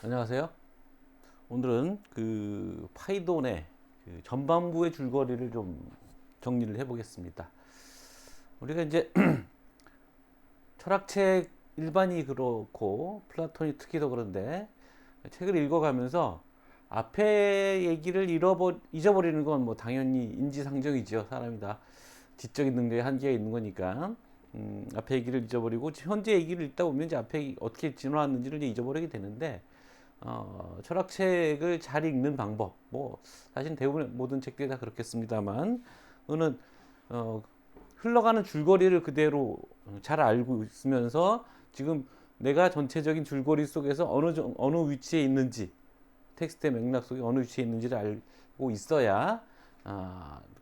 안녕하세요. 오늘은 파이돈의 전반부의 줄거리를 좀 정리를 해보겠습니다. 우리가 이제 철학책 일반이 그렇고 플라톤이 특히 더 그런데 책을 읽어가면서 앞에 얘기를 잊어버리는 건 뭐 당연히 인지상정이죠. 사람이 다 지적인 능력에 한계가 있는 거니까. 앞에 얘기를 잊어버리고 현재 얘기를 읽다 보면 이제 앞에 어떻게 지나왔는지를 이제 잊어버리게 되는데 철학책을 잘 읽는 방법, 뭐 사실 대부분 모든 책들이 다 그렇겠습니다만, 저는 어, 흘러가는 줄거리를 그대로 잘 알고 있으면서 지금 내가 전체적인 줄거리 속에서 어느 위치에 있는지, 텍스트의 맥락 속에 어느 위치에 있는지를 알고 있어야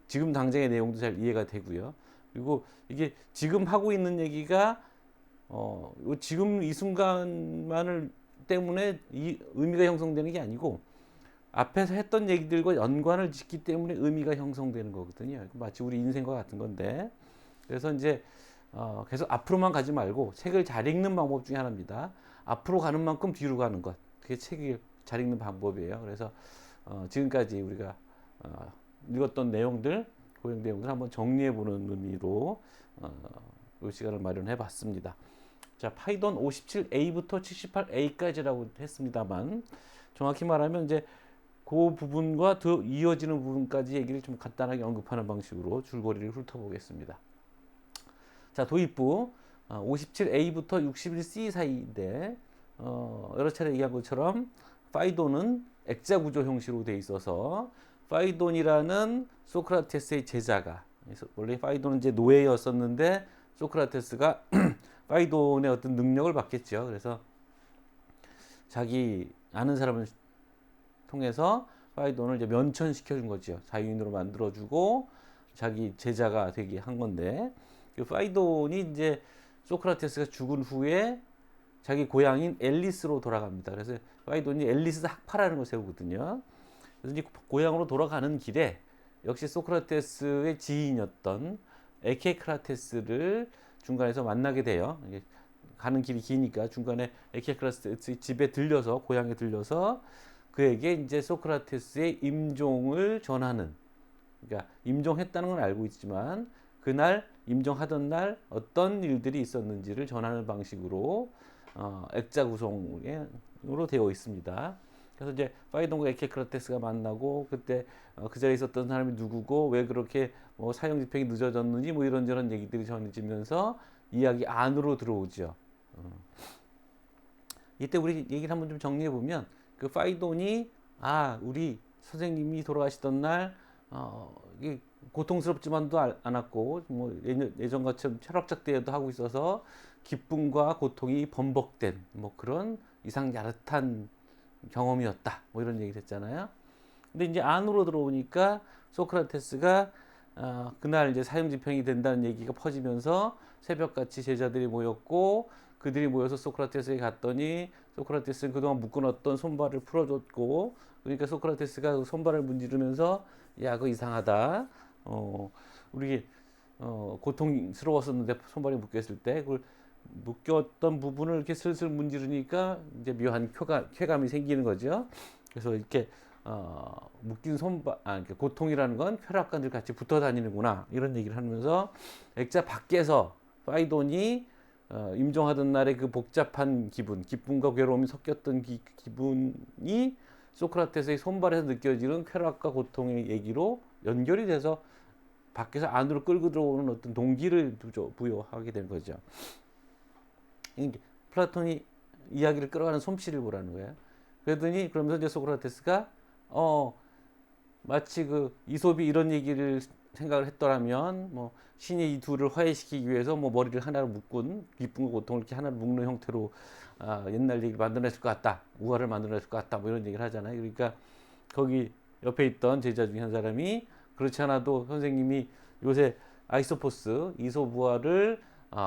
지금 당장의 내용도 잘 이해가 되고요. 그리고 이게 지금 하고 있는 얘기가 지금 이 순간만을 때문에 이 의미가 형성되는 게 아니고 앞에서 했던 얘기들과 연관을 짓기 때문에 의미가 형성되는 거거든요. 마치 우리 인생과 같은 건데, 그래서 이제 계속 앞으로만 가지 말고 책을 잘 읽는 방법 중에 하나입니다. 앞으로 가는 만큼 뒤로 가는 것, 그게 책을 잘 읽는 방법이에요. 그래서 지금까지 우리가 읽었던 내용들, 고용 내용들 한번 정리해 보는 의미로 이 시간을 마련해 봤습니다. 자, 파이돈 57A부터 78A까지라고 했습니다만, 정확히 말하면 이제 그 부분과 더 이어지는 부분까지 얘기를 좀 간단하게 언급하는 방식으로 줄거리를 훑어보겠습니다. 자, 도입부 57A부터 61C 사이인데, 여러 차례 얘기한 것처럼 파이돈은 액자 구조 형식으로 돼 있어서, 파이돈이라는 소크라테스의 제자가, 원래 파이돈은 이제 노예였었는데 소크라테스가 파이돈의 어떤 능력을 받겠죠. 그래서 자기 아는 사람을 통해서 파이돈을 이제 면천시켜 준 거죠. 자유인으로 만들어 주고 자기 제자가 되게 한 건데, 그 파이돈이 이제 소크라테스가 죽은 후에 자기 고향인 앨리스로 돌아갑니다. 그래서 파이돈이 앨리스 학파라는 걸 세우거든요. 그래서 이제 고향으로 돌아가는 길에 역시 소크라테스의 지인이었던 에케크라테스를 중간에서 만나게 돼요. 가는 길이 기니까 중간에 에케크라테스 집에 들려서, 고향에 들려서 그에게 이제 소크라테스의 임종을 전하는, 그러니까 임종했다는 건 알고 있지만 그날 임종하던 날 어떤 일들이 있었는지를 전하는 방식으로 액자 구성으로 되어 있습니다. 그래서 이제 파이돈과 에케크라테스가 만나고, 그때 그 자리에 있었던 사람이 누구고 왜 그렇게 사형 집행이 늦어졌는지 뭐 이런저런 얘기들이 전해지면서 이야기 안으로 들어오죠. 이때 우리 얘기를 한번 좀 정리해 보면, 그 파이돈이 우리 선생님이 돌아가시던 날 이게 고통스럽지만도 않았고 뭐 예전 것처럼 철학적 대화도 하고 있어서 기쁨과 고통이 번복된 뭐 그런 이상 야릇한 경험이었다, 뭐 이런 얘기를 했잖아요. 근데 이제 안으로 들어오니까 소크라테스가 그날 이제 사형 집행이 된다는 얘기가 퍼지면서 새벽같이 제자들이 모였고, 그들이 모여서 소크라테스에 갔더니 소크라테스는 그동안 묶어놨던 손발을 풀어줬고, 그러니까 소크라테스가 그 손발을 문지르면서 야, 그거 이상하다. 우리 고통스러웠었는데 손발이 묶였을 때 그걸 묶였던 부분을 이렇게 슬슬 문지르니까 이제 묘한 쾌감이 생기는 거죠. 그래서 이렇게 묶인 고통이라는 건 쾌락과 늘 같이 붙어 다니는구나, 이런 얘기를 하면서 액자 밖에서 파이돈이 임종하던 날의 그 복잡한 기쁨과 괴로움이 섞였던 기분이 소크라테스의 손발에서 느껴지는 쾌락과 고통의 얘기로 연결이 돼서 밖에서 안으로 끌고 들어오는 어떤 동기를 부여하게 된 거죠. 플라톤이 이야기를 끌어가는 솜씨를 보라는 거예요. 그러더니 그러면서 이제 소크라테스가 마치 그 이솝이 이런 얘기를 생각을 했더라면, 뭐 신이 이 둘을 화해시키기 위해서 뭐 머리를 하나로 묶은 기쁨과 고통을 이렇게 하나로 묶는 형태로 옛날 얘기를 만들어냈을 것 같다, 우화를 만들어냈을 것 같다, 뭐 이런 얘기를 하잖아요. 그러니까 거기 옆에 있던 제자 중에 한 사람이, 그렇지 않아도 선생님이 요새 아이소포스 이솝 우화를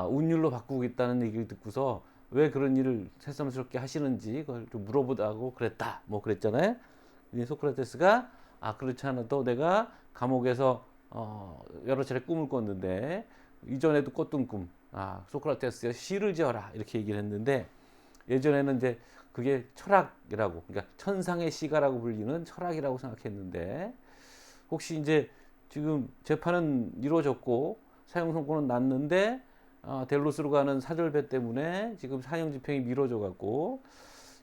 운율로 바꾸고 있다는 얘기를 듣고서 왜 그런 일을 새삼스럽게 하시는지 그걸 좀 물어보다고 그랬다, 뭐 그랬잖아요. 소크라테스가 그렇지 않아도 내가 감옥에서 여러 차례 꿈을 꿨는데, 이전에도 꿨던 꿈, 소크라테스가 시를 지어라, 이렇게 얘기를 했는데, 예전에는 이제 그게 철학이라고, 그러니까 천상의 시가라고 불리는 철학이라고 생각했는데, 혹시 이제 지금 재판은 이루어졌고 사형 선고는 났는데 델로스로 가는 사절배 때문에 지금 사형 집행이 미뤄져 갖고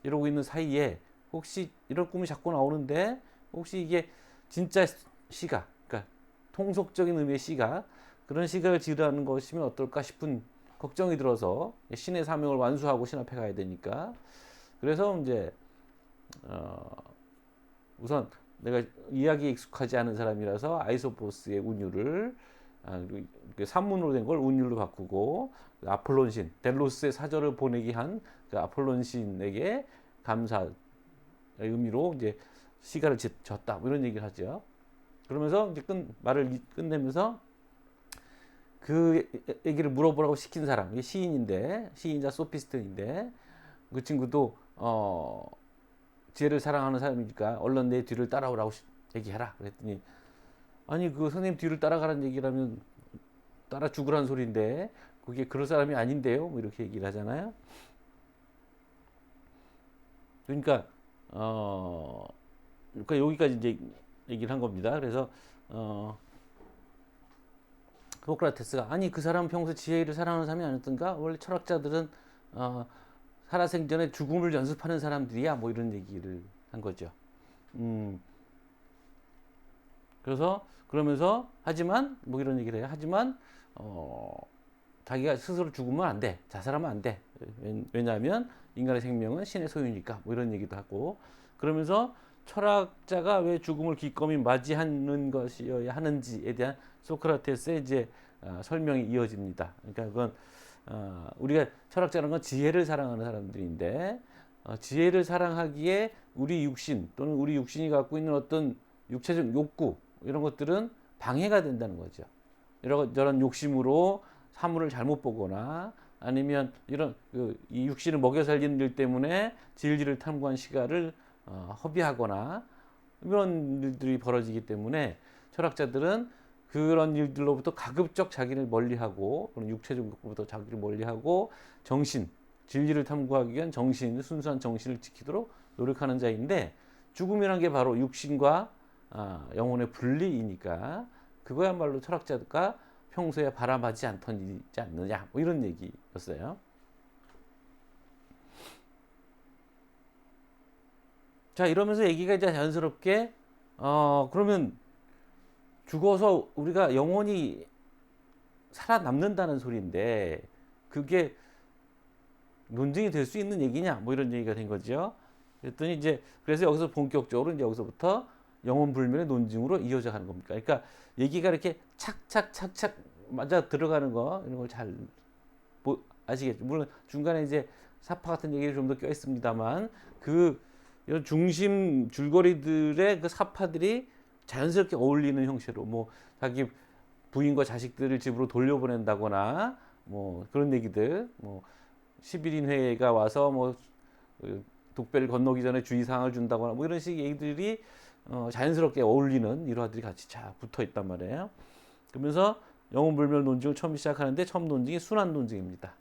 이러고 있는 사이에 혹시 이런 꿈이 자꾸 나오는데, 혹시 이게 진짜 시가, 그러니까 통속적인 의미의 시가, 그런 시각을 지으라는 것이면 어떨까 싶은 걱정이 들어서 신의 사명을 완수하고 신 앞에 가야 되니까, 그래서 이제 우선 내가 이야기에 익숙하지 않은 사람이라서 아이소포스의 운율을 산문으로 된 걸 운율로 바꾸고, 아폴론신 델로스의 사절을 보내기 한 그 아폴론신에게 감사의 의미로 이제 시가를 졌다, 뭐 이런 얘기를 하죠. 그러면서 이제 말을 끝내면서 그 얘기를 물어보라고 시킨 사람, 이게 시인인데, 시인자 소피스트인데, 그 친구도 지혜를 사랑하는 사람이니까 얼른 내 뒤를 따라오라고 얘기해라 그랬더니, 아니 그 선생님 뒤를 따라가라는 얘기라면 따라 죽으라는 소리인데 그게 그럴 사람이 아닌데요, 뭐 이렇게 얘기를 하잖아요. 그러니까 그러니까 여기까지 이제 얘기를 한 겁니다. 그래서 소크라테스가, 아니 그 사람은 평소 지혜를 사랑하는 사람이 아니었던가? 원래 철학자들은 살아생전에 죽음을 연습하는 사람들이야, 뭐 이런 얘기를 한 거죠. 그래서 그러면서 하지만 뭐 이런 얘기를 해요. 하지만 자기가 스스로 죽으면 안 돼, 자살하면 안 돼. 왜냐하면 인간의 생명은 신의 소유니까, 뭐 이런 얘기도 하고, 그러면서 철학자가 왜 죽음을 기꺼이 맞이하는 것이어야 하는지에 대한 소크라테스의 이제 설명이 이어집니다. 그러니까 그건 우리가 철학자라는 건 지혜를 사랑하는 사람들인데, 지혜를 사랑하기에 우리 육신 또는 우리 육신이 갖고 있는 어떤 육체적 욕구, 이런 것들은 방해가 된다는 거죠. 이런 욕심으로 사물을 잘못 보거나, 아니면 이 육신을 먹여 살리는 일 때문에 진리를 탐구한 시간을 허비하거나, 이런 일들이 벌어지기 때문에 철학자들은 그런 일들로부터 가급적 자기를 멀리하고, 그런 육체적 욕구부터 자기를 멀리하고, 진리를 탐구하기 위한 순수한 정신을 지키도록 노력하는 자인데, 죽음이란 게 바로 육신과 영혼의 분리이니까 그거야말로 철학자가 평소에 바람하지 않던 일이지 않느냐, 뭐 이런 얘기였어요. 자, 이러면서 얘기가 이제 자연스럽게 그러면 죽어서 우리가 영원히 살아남는다는 소리인데 그게 논증이 될 수 있는 얘기냐, 뭐 이런 얘기가 된 거죠. 그랬더니 이제 그래서 여기서 본격적으로 이제 여기서부터 영혼 불멸의 논증으로 이어져 가는 겁니다. 그러니까 얘기가 이렇게 착착착착 맞아 들어가는 거, 이런 걸 잘 아시겠죠? 물론 중간에 이제 사파 같은 얘기를 좀 더 껴 있습니다만, 이런 중심 줄거리들의 그 사파들이 자연스럽게 어울리는 형식으로, 뭐 자기 부인과 자식들을 집으로 돌려보낸다거나, 뭐 그런 얘기들, 뭐 11인 회가 와서 뭐 독배를 건너기 전에 주의사항을 준다거나, 뭐 이런 식의 얘기들이 자연스럽게 어울리는 일화들이 같이 잘 붙어 있단 말이에요. 그러면서 영혼불멸 논증을 처음 시작하는데, 처음 논증이 순환 논증입니다.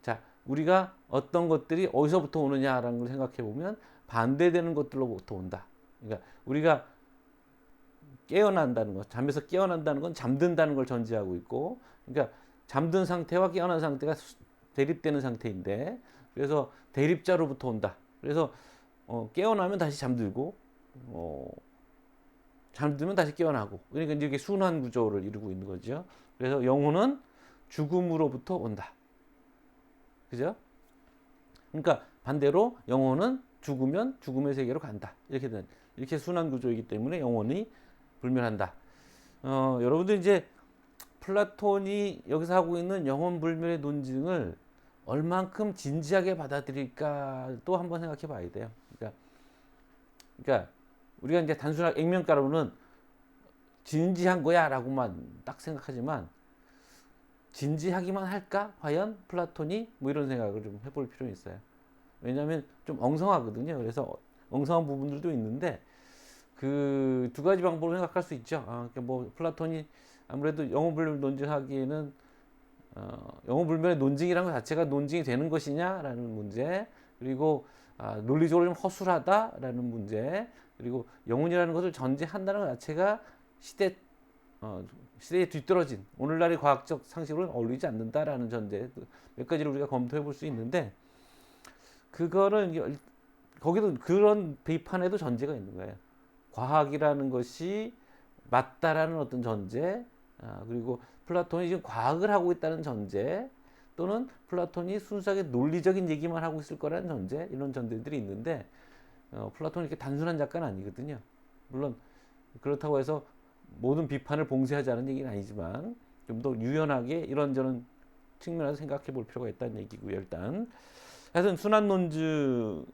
자, 우리가 어떤 것들이 어디서부터 오느냐라는 걸 생각해 보면 반대되는 것들로부터 온다. 그러니까 우리가 깨어난다는 것, 잠에서 깨어난다는 건 잠든다는 걸 전제하고 있고, 그러니까 잠든 상태와 깨어난 상태가 대립되는 상태인데, 그래서 대립자로부터 온다. 그래서 깨어나면 다시 잠들고, 잠들면 다시 깨어나고, 그러니까 이렇게 순환 구조를 이루고 있는 거죠. 그래서 영혼은 죽음으로부터 온다. 그죠? 그러니까 반대로 영혼은 죽으면 죽음의 세계로 간다. 이렇게 순환 구조이기 때문에 영혼이 불멸한다. 여러분들 이제 플라톤이 여기서 하고 있는 영혼 불멸의 논증을 얼만큼 진지하게 받아들일까 또 한번 생각해 봐야 돼요. 그러니까 우리가 이제 단순한 액면가로는 진지한 거야 라고만 딱 생각하지만, 진지하기만 할까? 과연 플라톤이? 뭐 이런 생각을 좀 해볼 필요는 있어요. 왜냐하면 좀 엉성하거든요. 그래서 엉성한 부분들도 있는데, 그 두 가지 방법으로 생각할 수 있죠. 그러니까 뭐 플라톤이 아무래도 영혼불멸 논증하기에는 영혼불멸의 논증이라는 것 자체가 논증이 되는 것이냐라는 문제, 그리고 논리적으로 좀 허술하다라는 문제, 그리고 영혼이라는 것을 전제한다는 것 자체가 시대에 뒤떨어진 오늘날의 과학적 상식으로는 어울리지 않는다라는 전제, 몇 가지를 우리가 검토해 볼 수 있는데, 그거는 거기도 그런 비판에도 전제가 있는 거예요. 과학이라는 것이 맞다라는 어떤 전제, 그리고 플라톤이 지금 과학을 하고 있다는 전제, 또는 플라톤이 순수하게 논리적인 얘기만 하고 있을 거라는 전제, 이런 전제들이 있는데, 플라톤이 이렇게 단순한 작가는 아니거든요. 물론 그렇다고 해서 모든 비판을 봉쇄하자는 얘기는 아니지만 좀 더 유연하게 이런저런 측면에서 생각해 볼 필요가 있다는 얘기고요. 일단 하여튼 순환 논증이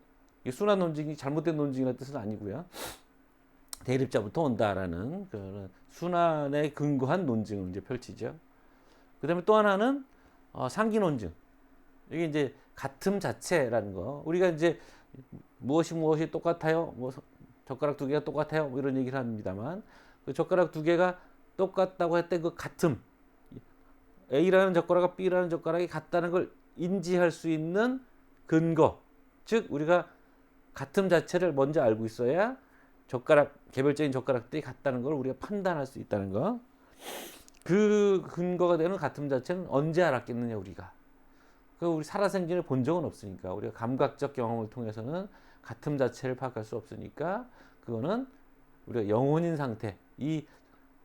잘못된 논증이라는 뜻은 아니고요. 대립자부터 온다라는 그런 순환에 근거한 논증을 이제 펼치죠. 그다음에 또 하나는 상기 논증. 이게 이제 같음 자체라는 거. 우리가 이제 무엇이 똑같아요? 뭐 젓가락 두 개가 똑같아요? 뭐 이런 얘기를 합니다만, 그 젓가락 두 개가 똑같다고 할 때 그 같음, A라는 젓가락과 B라는 젓가락이 같다는 걸 인지할 수 있는 근거, 즉 우리가 같음 자체를 먼저 알고 있어야 개별적인 젓가락들이 같다는 걸 우리가 판단할 수 있다는 거. 그 근거가 되는 같음 자체는 언제 알았겠느냐, 우리가. 우리 살아생전에 본 적은 없으니까, 우리가 감각적 경험을 통해서는 같음 자체를 파악할 수 없으니까, 그거는 우리가 영혼인 상태, 이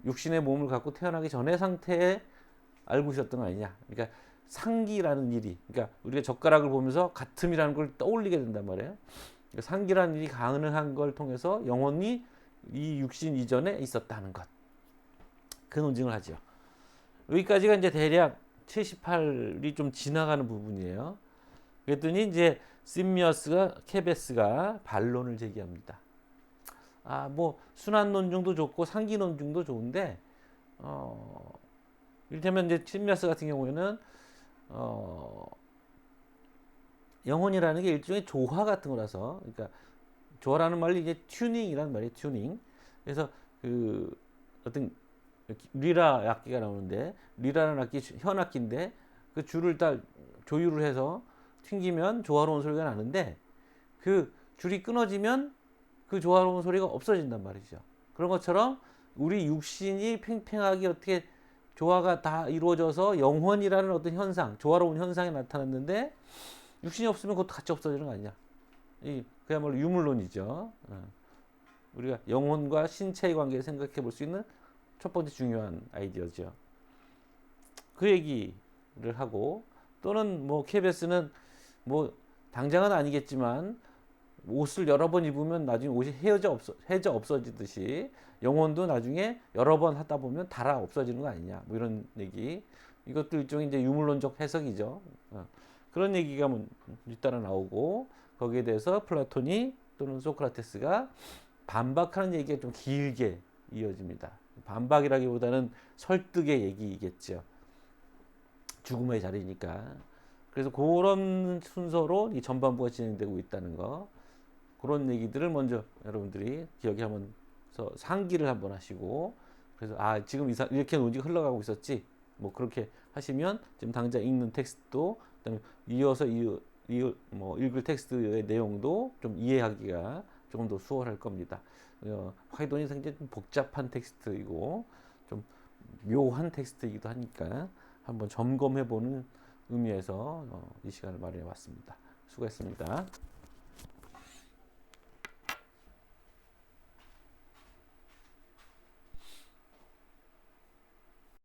육신의 몸을 갖고 태어나기 전의 상태에 알고 있었던 거 아니냐. 그러니까 상기라는 일이, 그러니까 우리가 젓가락을 보면서 같음이라는 걸 떠올리게 된단 말이에요. 그러니까 상기라는 일이 가능한 걸 통해서 영혼이 이 육신 이전에 있었다는 것, 그 논증을 하죠. 여기까지가 이제 대략 78이 좀 지나가는 부분이에요. 그랬더니 이제 심미어스가 케베스가 반론을 제기합니다. 뭐 순환 논증도 좋고 상기 논증도 좋은데, 이를테면 이제 심미어스 같은 경우에는 영혼이라는 게 일종의 조화 같은 거라서, 그러니까 조화라는 말이 이제 튜닝이라는 말이에요. 튜닝. 그래서 그 어떤 리라 악기가 나오는데, 리라는 악기 현악기인데 그 줄을 다 조율을 해서 튕기면 조화로운 소리가 나는데, 그 줄이 끊어지면 그 조화로운 소리가 없어진단 말이죠. 그런 것처럼 우리 육신이 팽팽하게 어떻게 조화가 다 이루어져서 영혼이라는 어떤 현상, 조화로운 현상이 나타났는데, 육신이 없으면 그것도 같이 없어지는 거 아니냐. 그야말로 유물론이죠. 우리가 영혼과 신체의 관계를 생각해 볼 수 있는 첫 번째 중요한 아이디어죠. 그 얘기를 하고, 또는 뭐 케베스는 뭐 당장은 아니겠지만 옷을 여러 번 입으면 나중에 옷이 헤져 없어지듯이 영혼도 나중에 여러 번 하다 보면 닳아 없어지는 거 아니냐, 뭐 이런 얘기. 이것도 일종의 이제 유물론적 해석이죠. 그런 얘기가 뒤따라 나오고, 거기에 대해서 플라톤이 또는 소크라테스가 반박하는 얘기가 좀 길게 이어집니다. 반박이라기보다는 설득의 얘기겠죠. 죽음의 자리니까. 그래서 그런 순서로 이 전반부가 진행되고 있다는 거, 그런 얘기들을 먼저 여러분들이 기억하면서 상기를 한번 하시고, 그래서 지금 이렇게 논의가 흘러가고 있었지, 뭐 그렇게 하시면 지금 당장 읽는 텍스트도, 그다음에 이어서 읽을 텍스트의 내용도 좀 이해하기가 조금 더 수월할 겁니다. 화이돈이 굉장히 좀 복잡한 텍스트이고 좀 묘한 텍스트이기도 하니까 한번 점검해보는 의미에서 이 시간을 마련해 왔습니다. 수고했습니다.